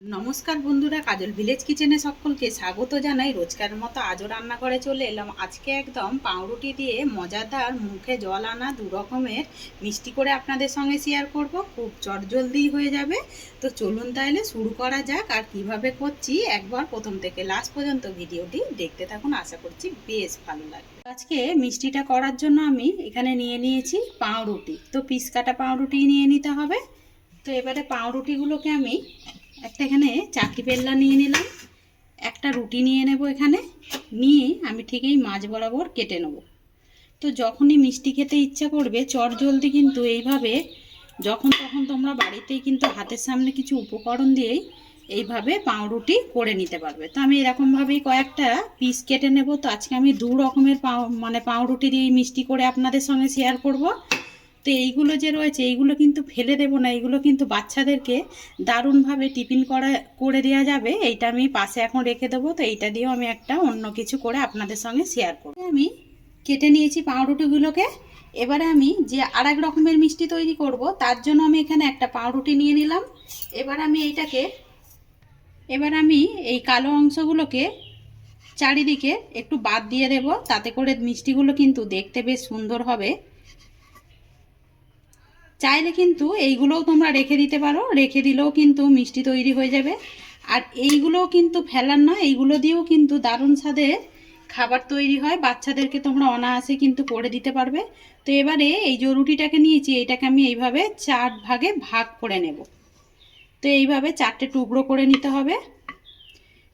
নমস্কার বন্ধুরা, কাজল ভিলেজ কিচেনে সকলকে স্বাগত জানাই। রোজকার মতো আজও রান্নাঘরে চলে এলাম। আজকে একদম পাউরুটি দিয়ে মজাদার, মুখে জল আনা দু রকমের মিষ্টি করে আপনাদের সঙ্গে শেয়ার করব। খুব চটজলদি হয়ে যাবে। তো চলুন তাহলে শুরু করা যাক। আর কিভাবে করছি একবার প্রথম থেকে লাস্ট পর্যন্ত ভিডিওটি দেখতে থাকুন, আশা করছি বেশ ভালো লাগবে। আজকে মিষ্টিটা করার জন্য আমি এখানে নিয়ে নিয়েছি পাউরুটি। তো পিস কাটা পাউরুটি নিয়ে নিতে হবে। তো এবারে পাউরুটিগুলোকে আমি একটা এখানে চাকি পেল্লা নিয়ে নিলাম, একটা রুটি নিয়ে নেব। এখানে নিয়ে আমি ঠিক এই মাঝ বরাবর কেটে নেব। তো যখনই মিষ্টি খেতে ইচ্ছা করবে চট জলদি কিন্তু এইভাবে যখন তখন তোমরা বাড়িতেই কিন্তু হাতের সামনে কিছু উপকরণ দিয়েই এইভাবে পাউরুটি করে নিতে পারবে। তো আমি এরকমভাবেই কয়েকটা পিস কেটে নেব। তো আজকে আমি দু রকমের পাউরুটি দিয়ে মিষ্টি করে আপনাদের সঙ্গে শেয়ার করব। তো এইগুলো যে রয়েছে এইগুলো কিন্তু ফেলে দেবো না, এইগুলো কিন্তু বাচ্চাদেরকে দারুণভাবে টিফিন করে দেওয়া যাবে। এইটা আমি পাশে এখন রেখে দেবো। তো এইটা দিয়েও আমি একটা অন্য কিছু করে আপনাদের সঙ্গে শেয়ার করব। আমি কেটে নিয়েছি পাউরুটিগুলোকে। এবারে আমি যে আরেক রকমের মিষ্টি তৈরি করব তার জন্য আমি এখানে একটা পাউরুটি নিয়ে নিলাম। এবার আমি এই কালো অংশগুলোকে চারিদিকে একটু বাদ দিয়ে দেব, তাতে করে মিষ্টিগুলো কিন্তু দেখতে বেশ সুন্দর হবে। চাইলে কিন্তু এইগুলোও তোমরা রেখে দিতে পারো, রেখে দিলেও কিন্তু মিষ্টি তৈরি হয়ে যাবে। আর এইগুলোও কিন্তু ফেলার না, এইগুলো দিয়েও কিন্তু দারুণ স্বাদের খাবার তৈরি হয়। বাচ্চাদেরকে তোমরা অনায়াসে কিন্তু করে দিতে পারবে। তো এবারে এই যে রুটিটাকে নিয়েছি এটাকে আমি এইভাবে 4 ভাগে ভাগ করে নেব। তো এইভাবে 4টে টুকরো করে নিতে হবে।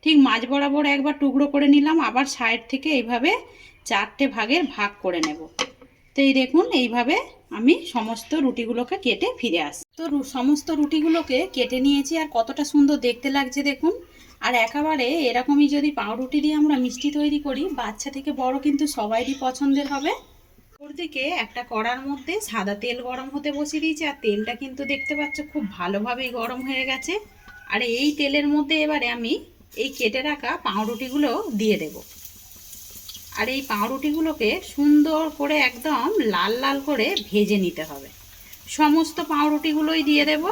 ঠিক মাঝ বরাবর একবার টুকরো করে নিলাম, আবার সাইড থেকে এইভাবে 4টে ভাগের ভাগ করে নেব। তো এই দেখুন এইভাবে আমি সমস্ত রুটিগুলোকে কেটে ফিরে আসি। তো সমস্ত রুটিগুলোকে কেটে নিয়েছি, আর কতটা সুন্দর দেখতে লাগছে দেখুন। আর একেবারে এরকমই যদি পাউরুটি দিয়ে আমরা মিষ্টি তৈরি করি, বাচ্চা থেকে বড় কিন্তু সবাইরই পছন্দের হবে। ওর দিকে একটা কড়ার মধ্যে সাদা তেল গরম হতে বসিয়ে দিয়েছি, আর তেলটা কিন্তু দেখতে পাচ্ছ খুব ভালোভাবেই গরম হয়ে গেছে। আর এই তেলের মধ্যে এবারে আমি এই কেটে রাখা পাউরুটিগুলো দিয়ে দেব। আর এই পাউরুটিগুলোকে সুন্দর করে একদম লাল লাল করে ভেজে নিতে হবে। সমস্ত পাউরুটিগুলোই দিয়ে দেব।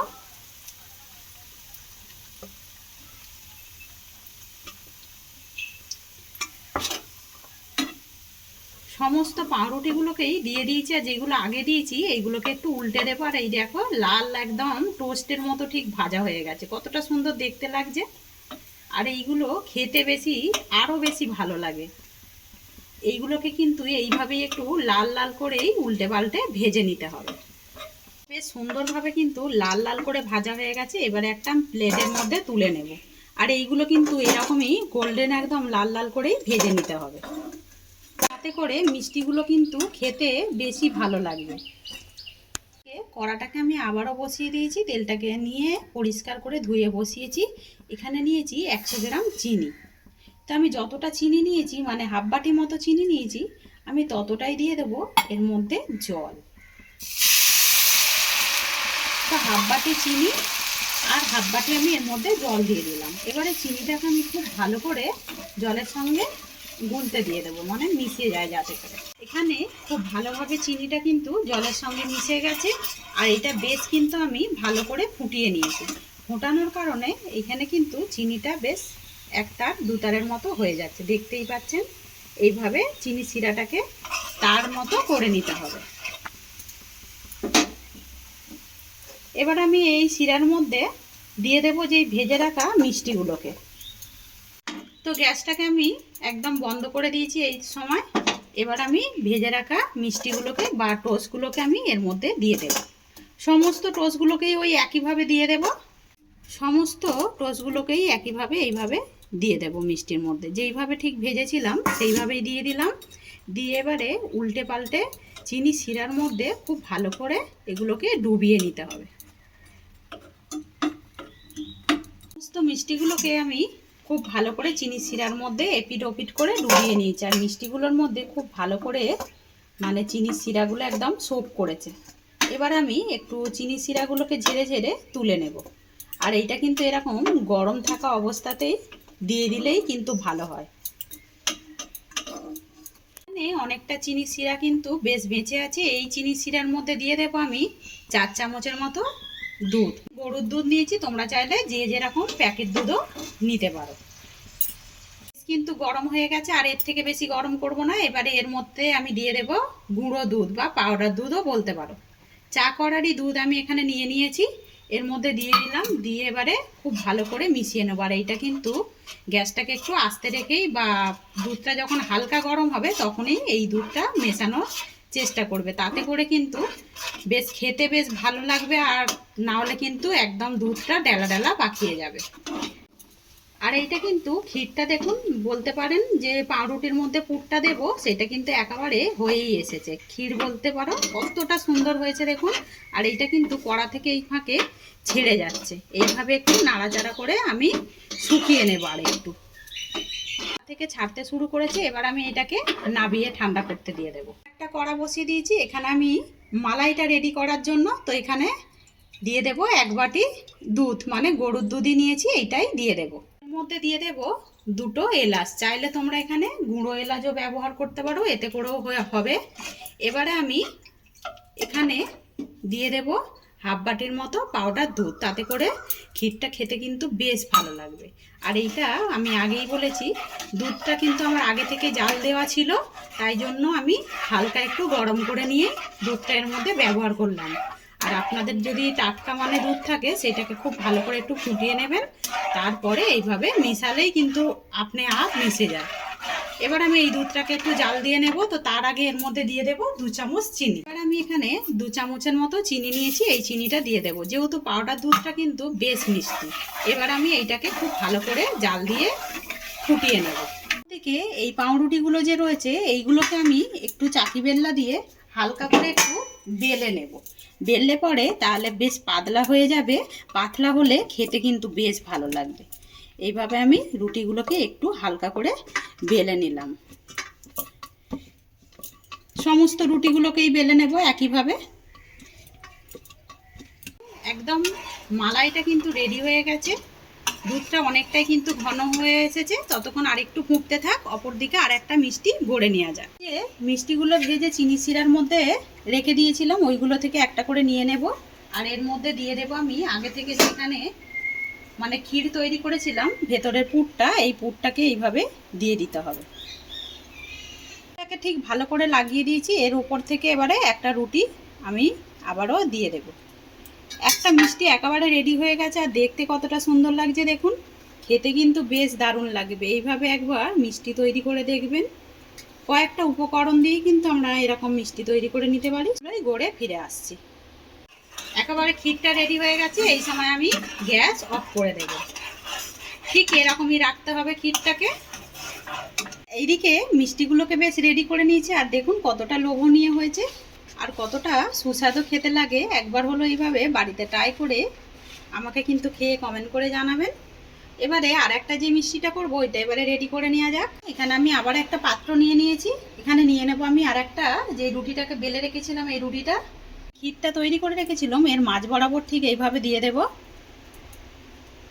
সমস্ত পাউরুটিগুলোকেই দিয়ে দিয়েছি, আর যেগুলো আগে দিয়েছি এইগুলোকে একটু উল্টে দেবো। আর এই দেখো লাল একদম টোস্টের মতো ঠিক ভাজা হয়ে গেছে, কতটা সুন্দর দেখতে লাগছে। আর এইগুলো খেতে আরও বেশি ভালো লাগে। এইগুলোকে কিন্তু এইভাবেই একটু লাল লাল করেই উল্টে পাল্টে ভেজে নিতে হবে। বেশ সুন্দরভাবে কিন্তু লাল লাল করে ভাজা হয়ে গেছে। এবারে একটা প্লেটের মধ্যে তুলে নেব। আর এইগুলো কিন্তু এরকমই গোল্ডেন একদম লাল লাল করেই ভেজে নিতে হবে, তাতে করে মিষ্টিগুলো কিন্তু খেতে বেশি ভালো লাগবে। কড়াটাকে আমি আবারও বসিয়ে দিয়েছি, তেলটাকে নিয়ে পরিষ্কার করে ধুয়ে বসিয়েছি। এখানে নিয়েছি 100 গ্রাম চিনি। তো আমি যতটা চিনি নিয়েছি, মানে হাফ বাটি মতো চিনি নিয়েছি, আমি ততটাই দিয়ে দেবো এর মধ্যে জল। তো হাফ বাটি চিনি আর হাফ বাটি আমি এর মধ্যে জল দিয়ে দিলাম। এবারে চিনিটাকে আমি খুব ভালো করে জলের সঙ্গে গুলতে দিয়ে দেবো, মানে মিশিয়ে যায় যাতে করে। এখানে খুব ভালোভাবে চিনিটা কিন্তু জলের সঙ্গে মিশে গেছে। আর এটা বেশ কিন্তু আমি ভালো করে ফুটিয়ে নিয়েছি। ফোটানোর কারণে এখানে কিন্তু চিনিটা বেশ একতার দুতারের মতো হয়ে যাচ্ছে, দেখতেই পাচ্ছেন। এইভাবে চিনি শিরাটাকে তার মতো করে নিতে হবে। এবার আমি এই শিরার মধ্যে দিয়ে দেবো যে ভেজে রাখা মিষ্টিগুলোকে। তো গ্যাসটাকে আমি একদম বন্ধ করে দিয়েছি এই সময়। এবার আমি ভেজে রাখা মিষ্টিগুলোকে বা টোস্টগুলোকে আমি এর মধ্যে দিয়ে দেব। সমস্ত টোস্টগুলোকেই ওই একইভাবে দিয়ে দেব। সমস্ত টোস্টগুলোকেই একইভাবে এইভাবে দিয়ে দেব মিষ্টির মধ্যে। যেইভাবে ঠিক ভেজেছিলাম সেইভাবেই দিয়ে দিলাম। দিয়ে এবারে উল্টে পাল্টে চিনি শিরার মধ্যে খুব ভালো করে এগুলোকে ডুবিয়ে নিতে হবে। সমস্ত মিষ্টিগুলোকে আমি খুব ভালো করে চিনি শিরার মধ্যে এপিট ওপিট করে ডুবিয়ে নিয়েছি। আর মিষ্টিগুলোর মধ্যে খুব ভালো করে মানে চিনি শিরাগুলো একদম সোপ করেছে। এবার আমি একটু চিনি শিরাগুলোকে ঝেড়ে ঝেড়ে তুলে নেব। আর এইটা কিন্তু এরকম গরম থাকা অবস্থাতেই দিয়ে দিলেই কিন্তু ভালো হয়। এখানে অনেকটা চিনি শিরা কিন্তু বেশ বেঁচে আছে। এই চিনি শিরার মধ্যে দিয়ে দেবো আমি 4 চামচের মতো দুধ, গরুর দুধ নিয়েছি, তোমরা চাইলে যে যেরকম প্যাকেট দুধও নিতে পারো। কিন্তু গরম হয়ে গেছে, আর এর থেকে বেশি গরম করব না। এবারে এর মধ্যে আমি দিয়ে দেব গুঁড়ো দুধ বা পাউডার দুধও বলতে পারো। চা করারই দুধ আমি এখানে নিয়ে নিয়েছি, এর মধ্যে দিয়ে দিলাম। দিয়ে এবারে খুব ভালো করে মিশিয়ে নেব। আর এইটা কিন্তু গ্যাসটাকে একটু আস্তে রেখেই, বা দুধটা যখন হালকা গরম হবে তখনই এই দুধটা মেশানোর চেষ্টা করবে, তাতে করে কিন্তু বেশ খেতে বেশ ভালো লাগবে। আর না হলে কিন্তু একদম দুধটা ডেলা ডেলা পাকিয়ে যাবে। আর এইটা কিন্তু ক্ষীরটা দেখুন, বলতে পারেন যে পাউরুটির মধ্যে পুরটা দেব, সেটা কিন্তু একেবারে হয়েই এসেছে। ক্ষীর বলতে পারো, কতটা সুন্দর হয়েছে দেখুন। আর এইটা কিন্তু কড়া থেকে এই ফাঁকে ছেড়ে যাচ্ছে। এইভাবে একটু নাড়াচাড়া করে আমি শুকিয়ে নেব। আর একটু থেকে ছাড়তে শুরু করেছে, এবার আমি এটাকে নাবিয়ে ঠান্ডা করতে দিয়ে দেবো। একটা কড়া বসিয়ে দিয়েছি, এখানে আমি মালাইটা রেডি করার জন্য তো এখানে দিয়ে দেব 1 বাটি দুধ, মানে গরুর দুধই নিয়েছি, এইটাই দিয়ে দেব। এর মধ্যে দিয়ে দেব 2টো এলাচ, চাইলে তোমরা এখানে গুঁড়ো এলাচও ব্যবহার করতে পারো, এতে করেও হবে। এবারে আমি এখানে দিয়ে দেব 1/2 বাটির মতো পাউডার দুধ, তাতে করে ক্ষীরটা খেতে কিন্তু বেশ ভালো লাগবে। আর এইটা আমি আগেই বলেছি, দুধটা কিন্তু আমার আগে থেকে জাল দেওয়া ছিল, তাই জন্য আমি হালকা একটু গরম করে নিয়ে দুধটা এর মধ্যে ব্যবহার করলাম। আর আপনাদের যদি টাটকা মানে দুধ থাকে, সেটাকে খুব ভালো করে একটু ফুটিয়ে নেবেন, তারপরে এইভাবে মিশালেই কিন্তু আপনি আপ মিশে যায়। এবার আমি এই দুধটাকে একটু জাল দিয়ে নেব, তো তার আগে এর মধ্যে দিয়ে দেব 2 চামচ চিনি। এবার আমি এখানে 2 চামচের মতো চিনি নিয়েছি, এই চিনিটা দিয়ে দেব, যেহেতু পাউডার দুধটা কিন্তু বেশ মিষ্টি। এবার আমি এইটাকে খুব ভালো করে জাল দিয়ে ফুটিয়ে নেব। থেকে এই পাউরুটিগুলো যে রয়েছে, এইগুলোকে আমি একটু চাকি বেল্লা দিয়ে হালকা করে একটু বেলে নেব। বেললে পরে তাহলে বেশ পাতলা হয়ে যাবে, পাতলা হলে খেতে কিন্তু বেশ ভালো লাগবে। এইভাবে আমি রুটিগুলোকে একটু হালকা করে বেলে নিলাম। সমস্ত রুটিগুলোকেই বেলে নেব একইভাবে। একদম মালাইটা কিন্তু রেডি হয়ে গেছে, দুধটা অনেকটাই কিন্তু ঘন হয়ে এসেছে। ততক্ষণ আরেকটু ফুটতে থাক, অপর দিকে আর একটা মিষ্টি গড়ে নেওয়া যাক। মিষ্টিগুলো ভেজে চিনি শিরার মধ্যে রেখে দিয়েছিলাম, ওইগুলো থেকে একটা করে নিয়ে নেব। আর এর মধ্যে দিয়ে দেব আমি আগে থেকে যেখানে মানে ক্ষীর তৈরি করেছিলাম, ভেতরের পুরটা, এই পুরটাকে এইভাবে দিয়ে দিতে হবে। এটাকে ঠিক ভালো করে লাগিয়ে দিয়েছি। এর উপর থেকে এবারে একটা রুটি আমি আবারও দিয়ে দেব। একটা মিষ্টি একেবারে রেডি হয়ে গেছে, আর দেখতে কতটা সুন্দর লাগছে দেখুন, খেতে কিন্তু বেশ দারুণ লাগবে। এইভাবে একবার মিষ্টি তৈরি করে দেখবেন। কয়েকটা উপকরণ দিয়েই কিন্তু আমরা এরকম মিষ্টি তৈরি করে নিতে পারি। গড়ে ফিরে আসছি, একেবারে ক্ষীরটা রেডি হয়ে গেছে। এই সময় আমি গ্যাস অফ করে দেব। ঠিক এরকমই রাখতে হবে ক্ষীরটাকে। এইদিকে মিষ্টিগুলোকে বেশ রেডি করে নিয়েছি, আর দেখুন কতটা লোভনীয় হয়েছে আর কতটা সুস্বাদু খেতে লাগে। একবার হলো এইভাবে বাড়িতে ট্রাই করে আমাকে কিন্তু খেয়ে কমেন্ট করে জানাবেন। এবারে আর একটা যে মিষ্টিটা করবো, ওইটা এবারে রেডি করে নেওয়া যাক। এখানে আমি আবার একটা পাত্র নিয়ে নিয়েছি, এখানে নিয়ে নেব আমি আর একটা যে রুটিটাকে বেলে রেখেছিলাম, এই রুটিটা ক্ষীরটা তৈরি করে রেখেছিলাম, এর মাঝ বরাবর ঠিক এইভাবে দিয়ে দেব।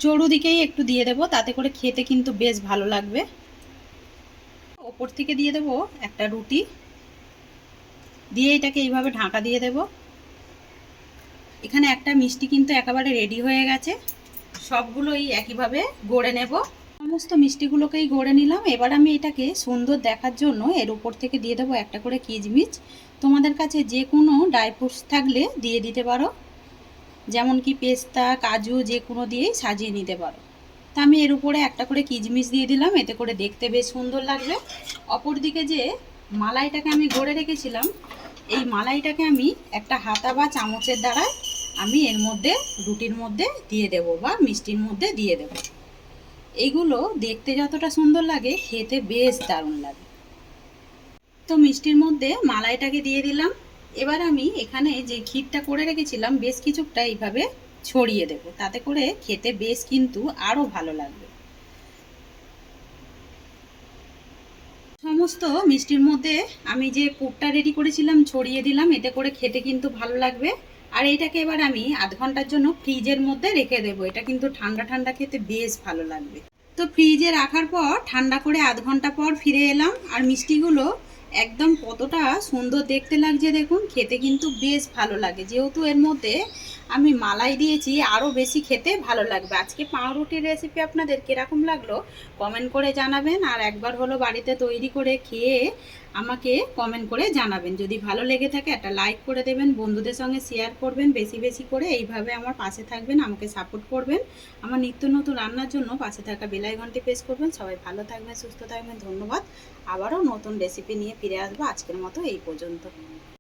চড়ুদিকেই একটু দিয়ে দেব, তাতে করে খেতে কিন্তু বেশ ভালো লাগবে। ওপর থেকে দিয়ে দেব একটা রুটি, দিয়ে এটাকে এইভাবে ঢাকা দিয়ে দেব। এখানে একটা মিষ্টি কিন্তু একেবারে রেডি হয়ে গেছে। সবগুলোই একইভাবে গড়ে নেব। সমস্ত মিষ্টিগুলোকেই গড়ে নিলাম। এবার আমি এটাকে সুন্দর দেখার জন্য এর উপর থেকে দিয়ে দেবো একটা করে কিশমিশ। তোমাদের কাছে যে কোনো ড্রাই ফ্রুটস থাকলে দিয়ে দিতে পারো, যেমন কি পেস্তা, কাজু, যে কোনো দিয়েই সাজিয়ে নিতে পারো। তা আমি এর উপরে একটা করে কিশমিশ দিয়ে দিলাম, এতে করে দেখতে বেশ সুন্দর লাগবে। অপর দিকে যে মালাইটাকে আমি গড়ে রেখেছিলাম, এই মালাইটাকে আমি একটা হাতা বা চামচের দ্বারা আমি এর মধ্যে রুটির মধ্যে দিয়ে দেব বা মিষ্টির মধ্যে দিয়ে দেব। এইগুলো দেখতে যতটা সুন্দর লাগে, খেতে বেশ দারুণ লাগে। তো মিষ্টির মধ্যে মালাইটাকে দিয়ে দিলাম। এবার আমি এখানে যে ক্ষীরটা করে রেখেছিলাম, বেশ কিছুটা এইভাবে ছড়িয়ে দেব, তাতে করে খেতে বেশ কিন্তু আরও ভালো লাগবে। সমস্ত মিষ্টির মধ্যে আমি যে পুরটা রেডি করেছিলাম ছড়িয়ে দিলাম, এতে করে খেতে কিন্তু ভালো লাগবে। আর এইটাকে এবার আমি আধ ঘন্টার জন্য ফ্রিজের মধ্যে রেখে দেবো। এটা কিন্তু ঠান্ডা ঠান্ডা খেতে বেশ ভালো লাগবে। তো ফ্রিজে রাখার পর ঠান্ডা করে আধ ঘন্টা পর ফিরে এলাম, আর মিষ্টিগুলো একদম কতটা সুন্দর দেখতে লাগছে দেখুন, খেতে কিন্তু বেশ ভালো লাগে। যেহেতু এর মধ্যে আমি মালাই দিয়েছি, আরও বেশি খেতে ভালো লাগবে। আজকে পাউরুটির রেসিপি আপনাদের কীরকম লাগলো কমেন্ট করে জানাবেন, আর একবার হলো বাড়িতে তৈরি করে খেয়ে আমাকে কমেন্ট করে জানাবেন। যদি ভালো লেগে থাকে একটা লাইক করে দেবেন, বন্ধুদের সঙ্গে শেয়ার করবেন বেশি বেশি করে। এইভাবে আমার পাশে থাকবেন, আমাকে সাপোর্ট করবেন। আমার নিত্য নতুন রান্নার জন্য পাশে থাকা বেল আইকনটি প্রেস করবেন। সবাই ভালো থাকবেন, সুস্থ থাকবেন। ধন্যবাদ। আবারও নতুন রেসিপি নিয়ে ফিরে আসবো। আজকের মতো এই পর্যন্ত।